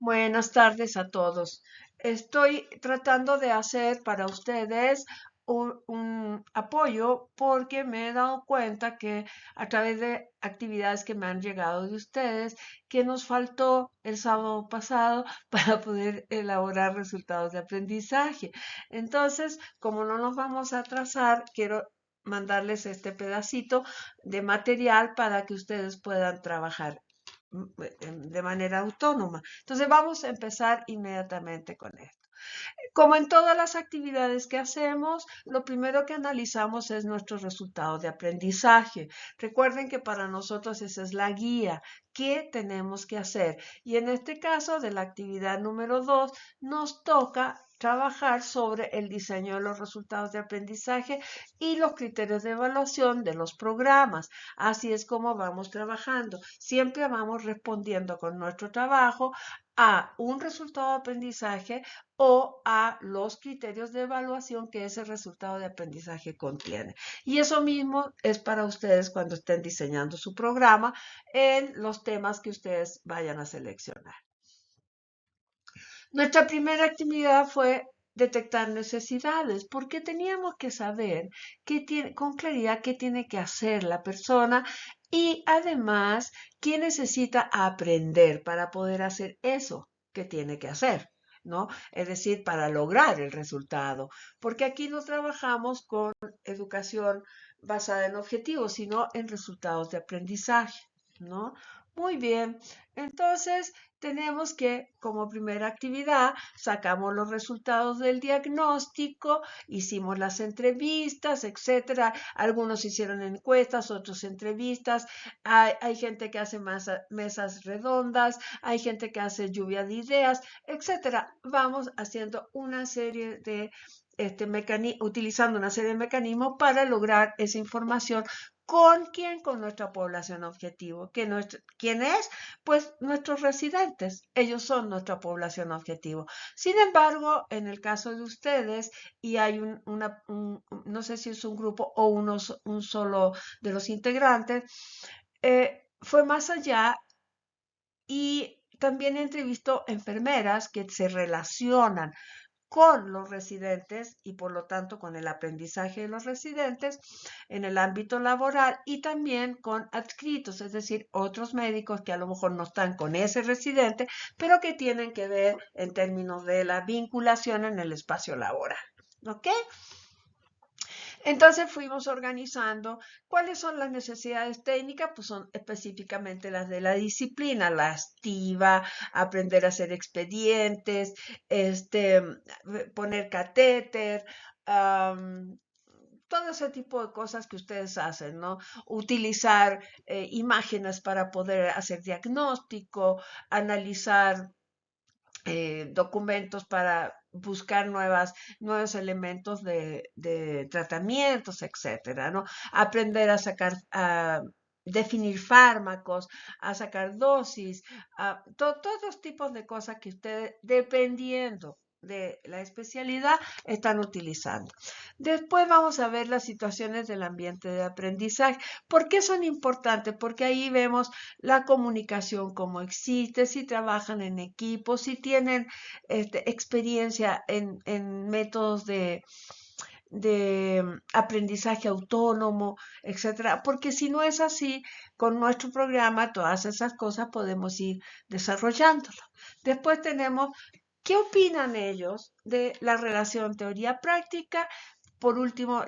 Buenas tardes a todos. Estoy tratando de hacer para ustedes un apoyo porque me he dado cuenta que a través de actividades que me han llegado de ustedes, que nos faltó el sábado pasado para poder elaborar resultados de aprendizaje. Entonces, como no nos vamos a atrasar, quiero mandarles este pedacito de material para que ustedes puedan trabajar de manera autónoma. Entonces vamos a empezar inmediatamente con esto. Como en todas las actividades que hacemos, lo primero que analizamos es nuestros resultados de aprendizaje. Recuerden que para nosotros esa es la guía. ¿Qué tenemos que hacer? Y en este caso, de la actividad número 2, nos toca trabajar sobre el diseño de los resultados de aprendizaje y los criterios de evaluación de los programas. Así es como vamos trabajando. Siempre vamos respondiendo con nuestro trabajo a un resultado de aprendizaje o a los criterios de evaluación que ese resultado de aprendizaje contiene. Y eso mismo es para ustedes cuando estén diseñando su programa en los temas que ustedes vayan a seleccionar. Nuestra primera actividad fue detectar necesidades, porque teníamos que saber con claridad qué tiene que hacer la persona y además qué necesita aprender para poder hacer eso que tiene que hacer. ¿No? Es decir, para lograr el resultado, porque aquí no trabajamos con educación basada en objetivos, sino en resultados de aprendizaje, ¿no? Muy bien, entonces tenemos que, como primera actividad, sacamos los resultados del diagnóstico, hicimos las entrevistas, etcétera. Algunos hicieron encuestas, otros entrevistas. Hay gente que hace mesas redondas, hay gente que hace lluvia de ideas, etcétera. Vamos haciendo una serie de utilizando una serie de mecanismos para lograr esa información. ¿Con quién? Con nuestra población objetivo. ¿Quién es? Pues nuestros residentes. Ellos son nuestra población objetivo. Sin embargo, en el caso de ustedes, y hay no sé si es un grupo o un solo de los integrantes, fue más allá y también entrevistó enfermeras que se relacionan con los residentes y por lo tanto con el aprendizaje de los residentes en el ámbito laboral y también con adscritos, es decir, otros médicos que a lo mejor no están con ese residente, pero que tienen que ver en términos de la vinculación en el espacio laboral. ¿Ok? Entonces fuimos organizando cuáles son las necesidades técnicas, pues son específicamente las de la disciplina, la activa, aprender a hacer expedientes, poner catéter, todo ese tipo de cosas que ustedes hacen, ¿no? Utilizar imágenes para poder hacer diagnóstico, analizar documentos para buscar nuevos elementos de tratamientos, etcétera, ¿no? Aprender a sacar, a definir fármacos, a sacar dosis, todos los tipos de cosas que ustedes, dependiendo de la especialidad, están utilizando. Después vamos a ver las situaciones del ambiente de aprendizaje. ¿Por qué son importantes? Porque ahí vemos la comunicación como existe, si trabajan en equipo, si tienen experiencia en métodos de aprendizaje autónomo, etcétera. Porque si no es así, con nuestro programa, todas esas cosas podemos ir desarrollándolo. Después tenemos qué opinan ellos de la relación teoría-práctica. Por último,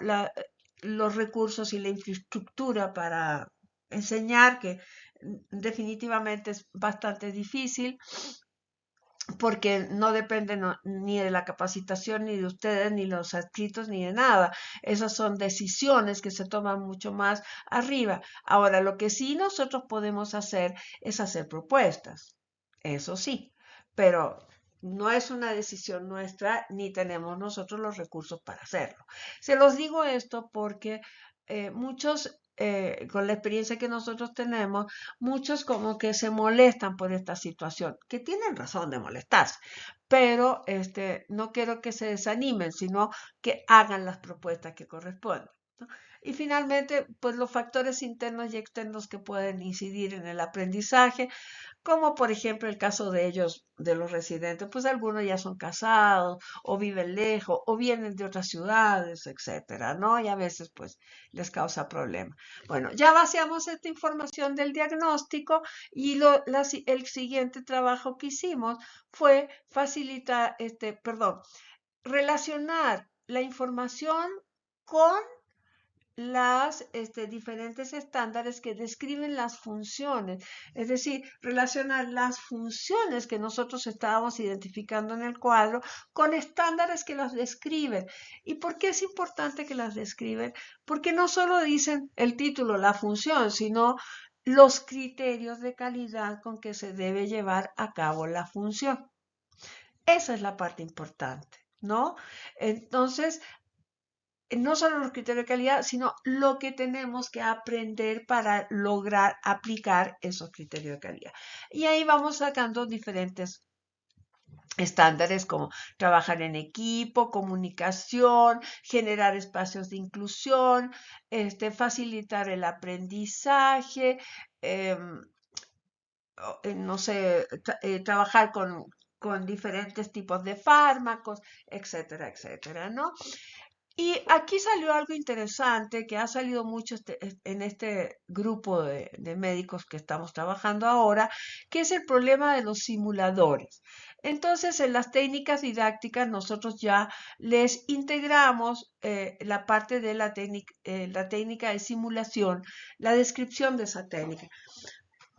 los recursos y la infraestructura para enseñar, que definitivamente es bastante difícil porque no depende ni de la capacitación, ni de ustedes, ni los adscritos, ni de nada. Esas son decisiones que se toman mucho más arriba. Ahora, lo que sí nosotros podemos hacer es hacer propuestas. Eso sí, pero no es una decisión nuestra, ni tenemos nosotros los recursos para hacerlo. Se los digo esto porque muchos, con la experiencia que nosotros tenemos, muchos como que se molestan por esta situación, que tienen razón de molestarse, pero no quiero que se desanimen, sino que hagan las propuestas que corresponden. Y finalmente, pues los factores internos y externos que pueden incidir en el aprendizaje, como por ejemplo el caso de ellos, de los residentes, pues algunos ya son casados o viven lejos o vienen de otras ciudades, etcétera, ¿no? Y a veces pues les causa problemas. Bueno, ya vaciamos esta información del diagnóstico y el siguiente trabajo que hicimos fue facilitar, relacionar la información con las diferentes estándares que describen las funciones, es decir, relacionar las funciones que nosotros estábamos identificando en el cuadro con estándares que las describen. ¿Y por qué es importante que las describen? Porque no solo dicen el título, la función, sino los criterios de calidad con que se debe llevar a cabo la función. Esa es la parte importante, ¿no? Entonces, no solo los criterios de calidad, sino lo que tenemos que aprender para lograr aplicar esos criterios de calidad. Y ahí vamos sacando diferentes estándares como trabajar en equipo, comunicación, generar espacios de inclusión, facilitar el aprendizaje, no sé, trabajar con diferentes tipos de fármacos, etcétera, etcétera, ¿no? Y aquí salió algo interesante que ha salido mucho en este grupo de médicos que estamos trabajando ahora, que es el problema de los simuladores. Entonces, en las técnicas didácticas nosotros ya les integramos la parte de la técnica de simulación, la descripción de esa técnica.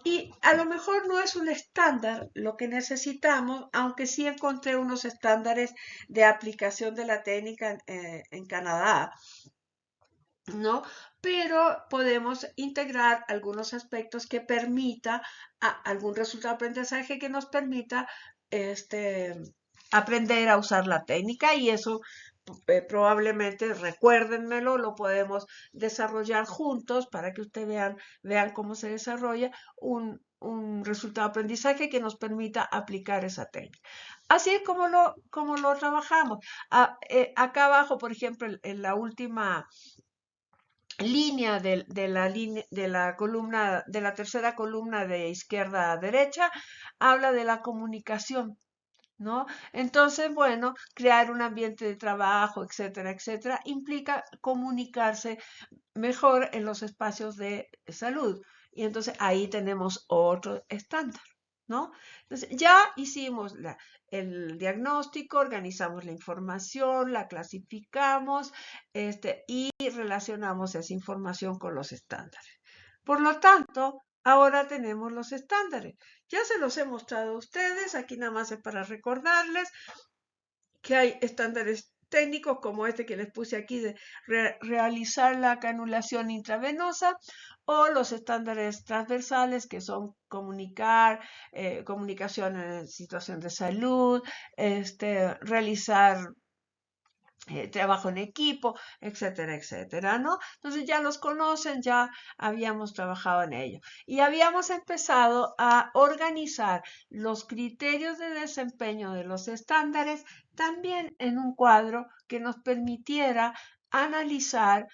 Y a lo mejor no es un estándar lo que necesitamos, aunque sí encontré unos estándares de aplicación de la técnica en Canadá, ¿no? Pero podemos integrar algunos aspectos que permita algún resultado de aprendizaje que nos permita aprender a usar la técnica y eso probablemente, recuérdenmelo, lo podemos desarrollar juntos para que ustedes vean cómo se desarrolla un resultado de aprendizaje que nos permita aplicar esa técnica. Así es como lo trabajamos. Acá abajo, por ejemplo, en la última línea de la columna, de la tercera columna de izquierda a derecha, habla de la comunicación, ¿no? Entonces, bueno, crear un ambiente de trabajo, etcétera, etcétera, implica comunicarse mejor en los espacios de salud. Y entonces ahí tenemos otro estándar, ¿no? Entonces ya hicimos el diagnóstico, organizamos la información, la clasificamos, y relacionamos esa información con los estándares. Por lo tanto, ahora tenemos los estándares. Ya se los he mostrado a ustedes, aquí nada más es para recordarles que hay estándares técnicos como este que les puse aquí de realizar la canulación intravenosa o los estándares transversales que son comunicación en situación de salud, realizar trabajo en equipo, etcétera, etcétera, ¿no? Entonces ya los conocen, ya habíamos trabajado en ello. Y habíamos empezado a organizar los criterios de desempeño de los estándares también en un cuadro que nos permitiera analizar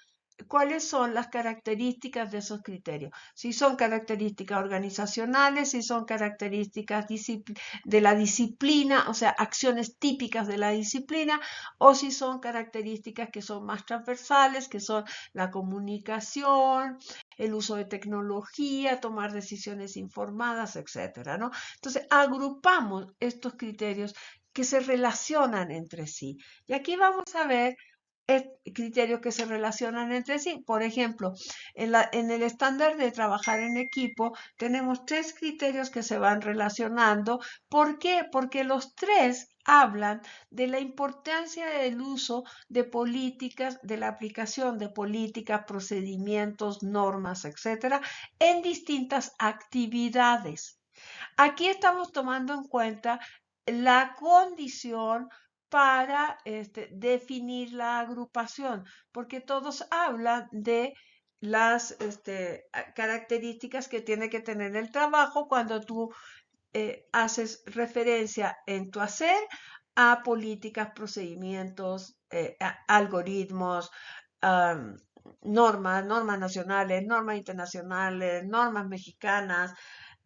cuáles son las características de esos criterios. Si son características organizacionales, si son características de la disciplina, o sea, acciones típicas de la disciplina, o si son características que son más transversales, que son la comunicación, el uso de tecnología, tomar decisiones informadas, etcétera, ¿no? Entonces, agrupamos estos criterios que se relacionan entre sí. Y aquí vamos a ver criterios que se relacionan entre sí. Por ejemplo, en el estándar de trabajar en equipo tenemos 3 criterios que se van relacionando. ¿Por qué? Porque los 3 hablan de la importancia del uso de políticas, de la aplicación de políticas, procedimientos, normas, etcétera, en distintas actividades. Aquí estamos tomando en cuenta la condición para definir la agrupación, porque todos hablan de las características que tiene que tener el trabajo cuando tú haces referencia en tu hacer a políticas, procedimientos, algoritmos, normas nacionales, normas internacionales, normas mexicanas,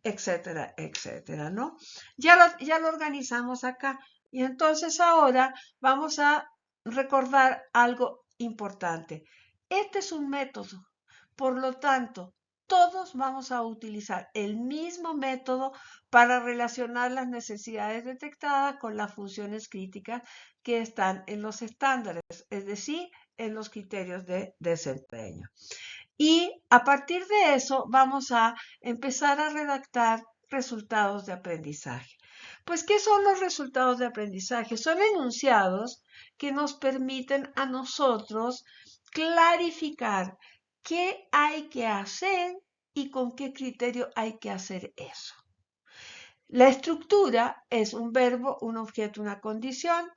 etcétera, etcétera, ¿no? Ya lo organizamos acá. Y entonces ahora vamos a recordar algo importante. Este es un método. Por lo tanto, todos vamos a utilizar el mismo método para relacionar las necesidades detectadas con las funciones críticas que están en los estándares, es decir, en los criterios de desempeño. Y a partir de eso vamos a empezar a redactar resultados de aprendizaje. Pues, ¿qué son los resultados de aprendizaje? Son enunciados que nos permiten a nosotros clarificar qué hay que hacer y con qué criterio hay que hacer eso. La estructura es un verbo, un objeto, una condición.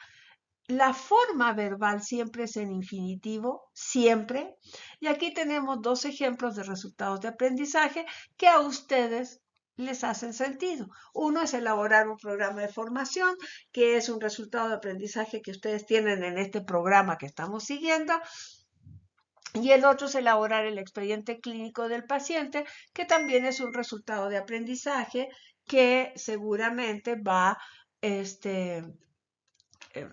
La forma verbal siempre es en infinitivo, siempre. Y aquí tenemos dos ejemplos de resultados de aprendizaje que a ustedes les hacen sentido. Uno es elaborar un programa de formación, que es un resultado de aprendizaje que ustedes tienen en este programa que estamos siguiendo. Y el otro es elaborar el expediente clínico del paciente, que también es un resultado de aprendizaje que seguramente este, eh,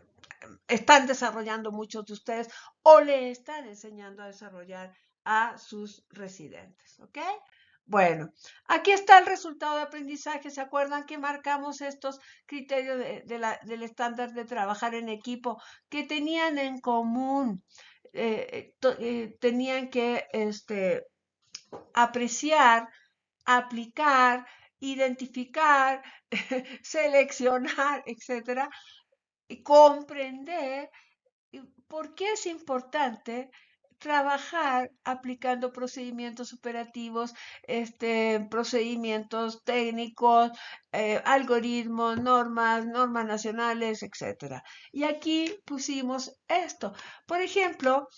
están desarrollando muchos de ustedes o le están enseñando a desarrollar a sus residentes, ¿ok? Bueno, aquí está el resultado de aprendizaje. ¿Se acuerdan que marcamos estos criterios del estándar de trabajar en equipo que tenían en común? Tenían que apreciar, aplicar, identificar, seleccionar, etcétera, y comprender por qué es importante trabajar aplicando procedimientos operativos, procedimientos técnicos, algoritmos, normas nacionales, etcétera. Y aquí pusimos esto. Por ejemplo,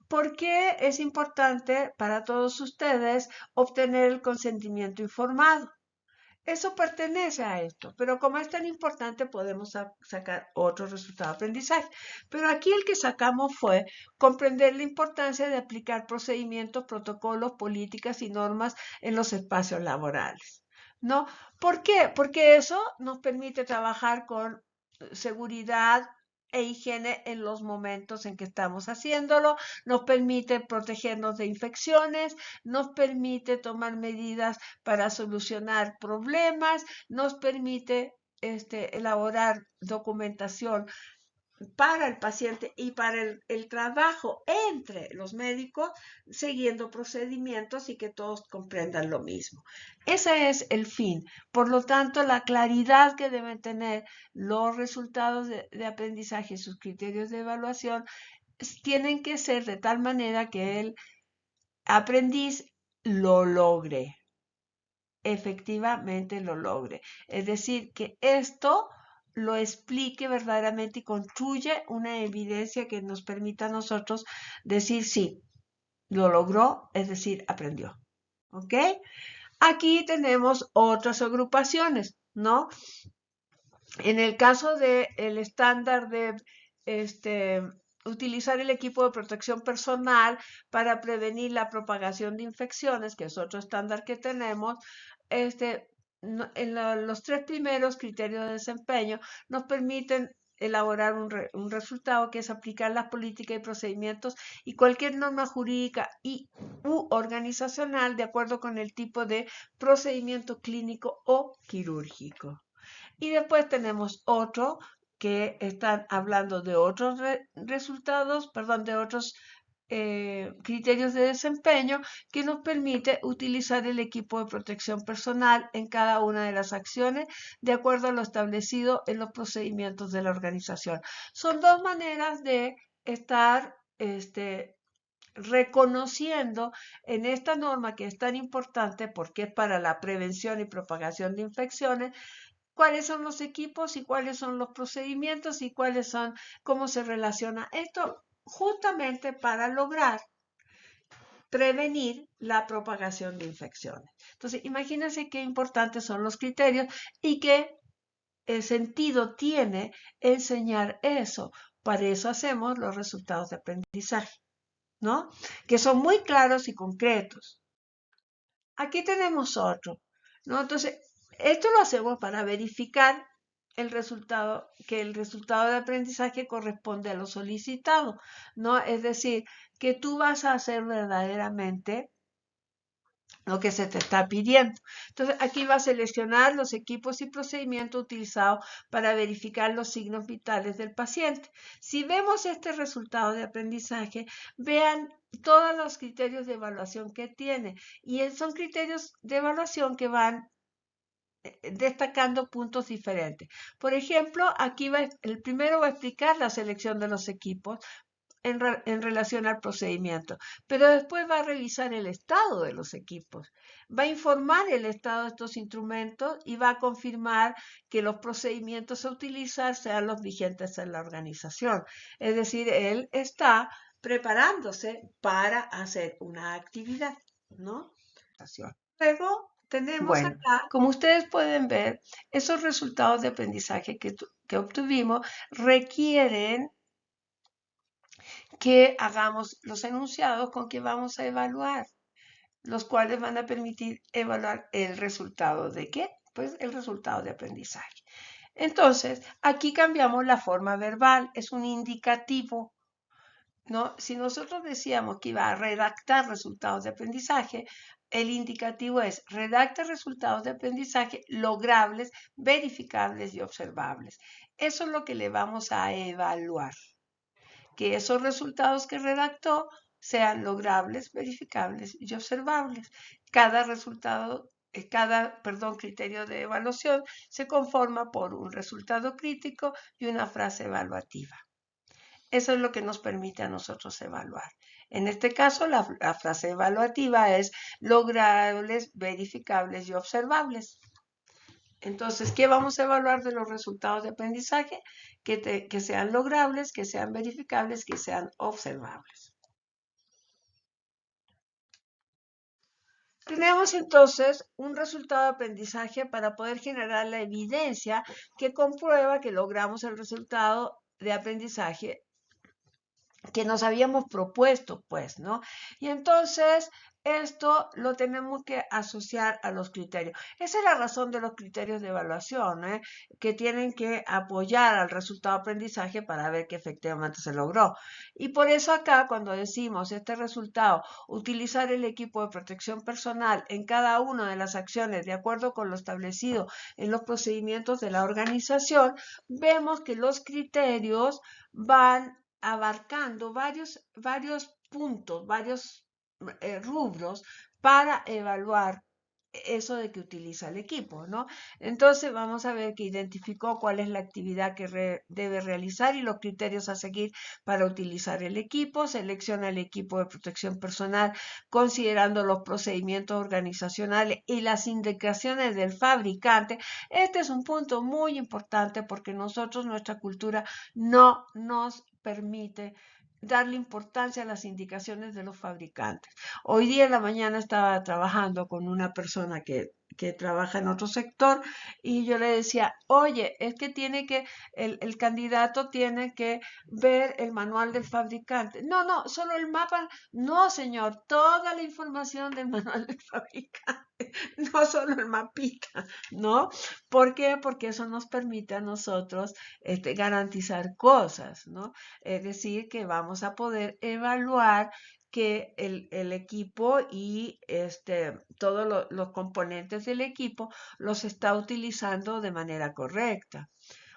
¿por qué es importante para todos ustedes obtener el consentimiento informado? Eso pertenece a esto, pero como es tan importante, podemos sacar otro resultado de aprendizaje. Pero aquí el que sacamos fue comprender la importancia de aplicar procedimientos, protocolos, políticas y normas en los espacios laborales. ¿No? ¿Por qué? Porque eso nos permite trabajar con seguridad e higiene en los momentos en que estamos haciéndolo, nos permite protegernos de infecciones, nos permite tomar medidas para solucionar problemas, nos permite elaborar documentación para el paciente y para el trabajo entre los médicos, siguiendo procedimientos y que todos comprendan lo mismo. Ese es el fin. Por lo tanto, la claridad que deben tener los resultados de aprendizaje y sus criterios de evaluación tienen que ser de tal manera que el aprendiz lo logre, efectivamente lo logre. Es decir, que esto lo explique verdaderamente y construye una evidencia que nos permita a nosotros decir sí, lo logró, es decir, aprendió. ¿Ok? Aquí tenemos otras agrupaciones, ¿no? En el caso del estándar de utilizar el equipo de protección personal para prevenir la propagación de infecciones, que es otro estándar que tenemos, los tres primeros criterios de desempeño nos permiten elaborar un resultado que es aplicar las políticas y procedimientos y cualquier norma jurídica u organizacional de acuerdo con el tipo de procedimiento clínico o quirúrgico. Y después tenemos otro que están hablando de otros resultados, perdón, de otros criterios de desempeño que nos permite utilizar el equipo de protección personal en cada una de las acciones de acuerdo a lo establecido en los procedimientos de la organización. Son dos maneras de estar reconociendo en esta norma que es tan importante porque es para la prevención y propagación de infecciones, cuáles son los equipos y cuáles son los procedimientos y cómo se relaciona esto justamente para lograr prevenir la propagación de infecciones. Entonces, imagínense qué importantes son los criterios y qué sentido tiene enseñar eso. Para eso hacemos los resultados de aprendizaje. ¿no? Que son muy claros y concretos. Aquí tenemos otro, ¿no? Entonces, esto lo hacemos para verificar el resultado, que el resultado de aprendizaje corresponde a lo solicitado, ¿no? Es decir, que tú vas a hacer verdaderamente lo que se te está pidiendo. Entonces, aquí va a seleccionar los equipos y procedimientos utilizados para verificar los signos vitales del paciente. Si vemos este resultado de aprendizaje, vean todos los criterios de evaluación que tiene. Y son criterios de evaluación que van destacando puntos diferentes. Por ejemplo, aquí el primero va a explicar la selección de los equipos en relación al procedimiento, pero después va a revisar el estado de los equipos, va a informar el estado de estos instrumentos y va a confirmar que los procedimientos a utilizar sean los vigentes en la organización. Es decir, él está preparándose para hacer una actividad, ¿no? Luego tenemos acá, como ustedes pueden ver, esos resultados de aprendizaje que obtuvimos requieren que hagamos los enunciados con que vamos a evaluar, los cuales van a permitir evaluar el resultado de qué, pues el resultado de aprendizaje. Entonces, aquí cambiamos la forma verbal, es un indicativo, ¿no? Si nosotros decíamos que iba a redactar resultados de aprendizaje, el indicativo es redacta resultados de aprendizaje logrables, verificables y observables. Eso es lo que le vamos a evaluar, que esos resultados que redactó sean logrables, verificables y observables. Cada resultado, criterio de evaluación se conforma por un resultado crítico y una frase evaluativa. Eso es lo que nos permite a nosotros evaluar. En este caso, la frase evaluativa es logrables, verificables y observables. Entonces, ¿qué vamos a evaluar de los resultados de aprendizaje? Que sean logrables, que sean verificables, que sean observables. Tenemos entonces un resultado de aprendizaje para poder generar la evidencia que comprueba que logramos el resultado de aprendizaje que nos habíamos propuesto, pues, ¿no? Y entonces esto lo tenemos que asociar a los criterios. Esa es la razón de los criterios de evaluación, ¿eh? Que tienen que apoyar al resultado de aprendizaje para ver que efectivamente se logró. Y por eso acá, cuando decimos este resultado, utilizar el equipo de protección personal en cada una de las acciones de acuerdo con lo establecido en los procedimientos de la organización, vemos que los criterios van abarcando varios puntos, varios rubros para evaluar eso de que utiliza el equipo, ¿no? Entonces vamos a ver que identificó cuál es la actividad que debe realizar y los criterios a seguir para utilizar el equipo, selecciona el equipo de protección personal considerando los procedimientos organizacionales y las indicaciones del fabricante. Este es un punto muy importante porque nuestra cultura no nos permite darle importancia a las indicaciones de los fabricantes. Hoy día en la mañana estaba trabajando con una persona que trabaja en otro sector y yo le decía, oye, es que el candidato tiene que ver el manual del fabricante. No, no, solo el mapa. No, señor, toda la información del manual del fabricante, no solo el mapita, ¿no? ¿Por qué? Porque eso nos permite a nosotros garantizar cosas, ¿no? Es decir, que vamos a poder evaluar que el equipo y todos los componentes del equipo los está utilizando de manera correcta.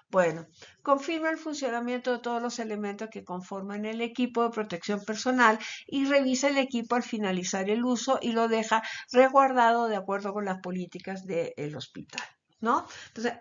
Bueno, confirma el funcionamiento de todos los elementos que conforman el equipo de protección personal y revisa el equipo al finalizar el uso y lo deja resguardado de acuerdo con las políticas del hospital, ¿no? Entonces,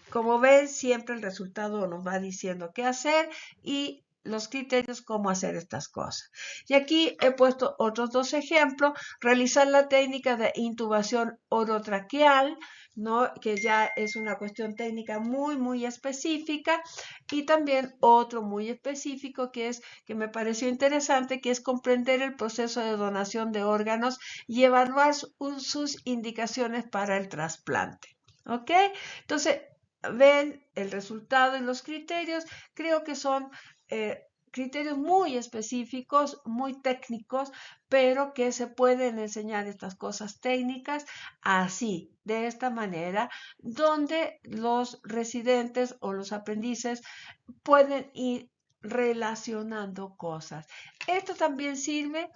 como ven, siempre el resultado nos va diciendo qué hacer y los criterios cómo hacer estas cosas. Y aquí he puesto otros dos ejemplos. Realizar la técnica de intubación orotraqueal, ¿no? Que ya es una cuestión técnica muy específica. Y también otro muy específico que me pareció interesante, que es comprender el proceso de donación de órganos y evaluar sus indicaciones para el trasplante. ¿Ok? Entonces, ven el resultado y los criterios, creo que son criterios muy específicos, muy técnicos, pero que se pueden enseñar estas cosas técnicas así, de esta manera, donde los residentes o los aprendices pueden ir relacionando cosas. Esto también sirve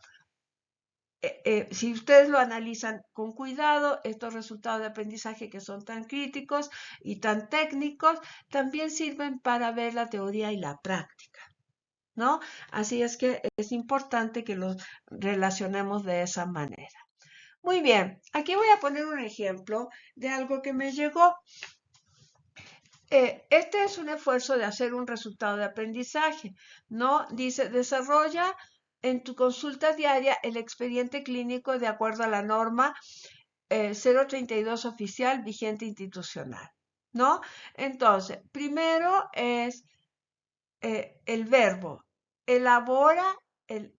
si ustedes lo analizan con cuidado, estos resultados de aprendizaje que son tan críticos y tan técnicos, también sirven para ver la teoría y la práctica, ¿no? Así es que es importante que los relacionemos de esa manera. Muy bien, aquí voy a poner un ejemplo de algo que me llegó. Este es un esfuerzo de hacer un resultado de aprendizaje, ¿no? Dice, desarrolla en tu consulta diaria el expediente clínico de acuerdo a la norma 032 oficial vigente institucional, ¿no? Entonces, primero es el verbo, elabora el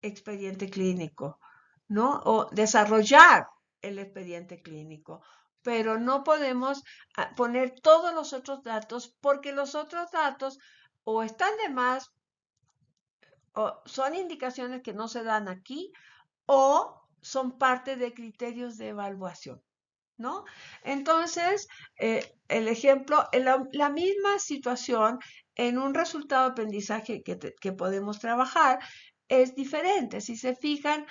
expediente clínico, ¿no? O desarrollar el expediente clínico. Pero no podemos poner todos los otros datos porque los otros datos o están de más o son indicaciones que no se dan aquí o son parte de criterios de evaluación, ¿no? Entonces, el ejemplo, la misma situación en un resultado de aprendizaje que podemos trabajar es diferente. Si se fijan,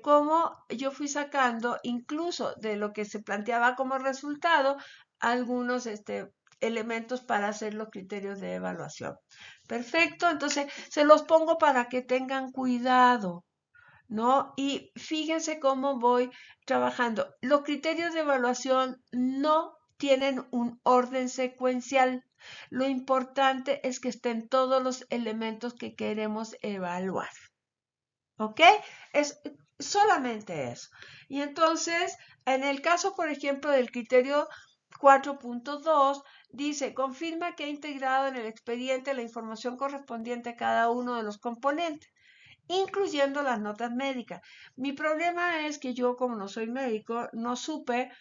cómo yo fui sacando incluso de lo que se planteaba como resultado algunos elementos para hacer los criterios de evaluación. Perfecto, entonces se los pongo para que tengan cuidado, ¿no? Y fíjense cómo voy trabajando. Los criterios de evaluación no tienen un orden secuencial. Lo importante es que estén todos los elementos que queremos evaluar. ¿Ok? Es solamente eso. Y entonces, en el caso, por ejemplo, del criterio 4.2, dice, confirma que ha integrado en el expediente la información correspondiente a cada uno de los componentes, incluyendo las notas médicas. Mi problema es que yo, como no soy médico, no supe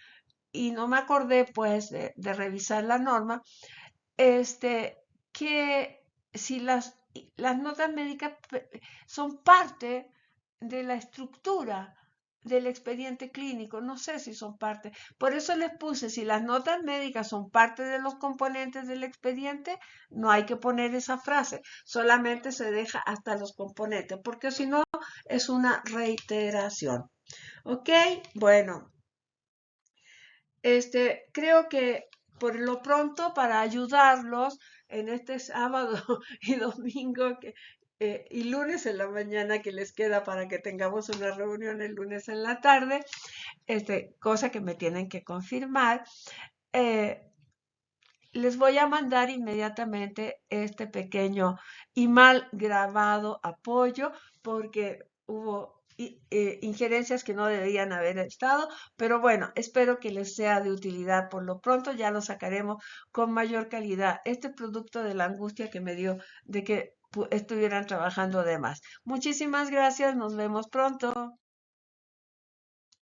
y no me acordé, pues, de revisar la norma, que si las notas médicas son parte de la estructura del expediente clínico, no sé si son parte. Por eso les puse, si las notas médicas son parte de los componentes del expediente, no hay que poner esa frase, solamente se deja hasta los componentes, porque si no es una reiteración. ¿Ok? Bueno, creo que por lo pronto, para ayudarlos en este sábado y domingo y lunes en la mañana que les queda para que tengamos una reunión el lunes en la tarde, cosa que me tienen que confirmar, eh, les voy a mandar inmediatamente este pequeño y mal grabado apoyo porque hubo injerencias que no deberían haber estado, pero bueno, espero que les sea de utilidad. Por lo pronto ya lo sacaremos con mayor calidad. Este producto de la angustia que me dio de que estuvieran trabajando de más. Muchísimas gracias, nos vemos pronto.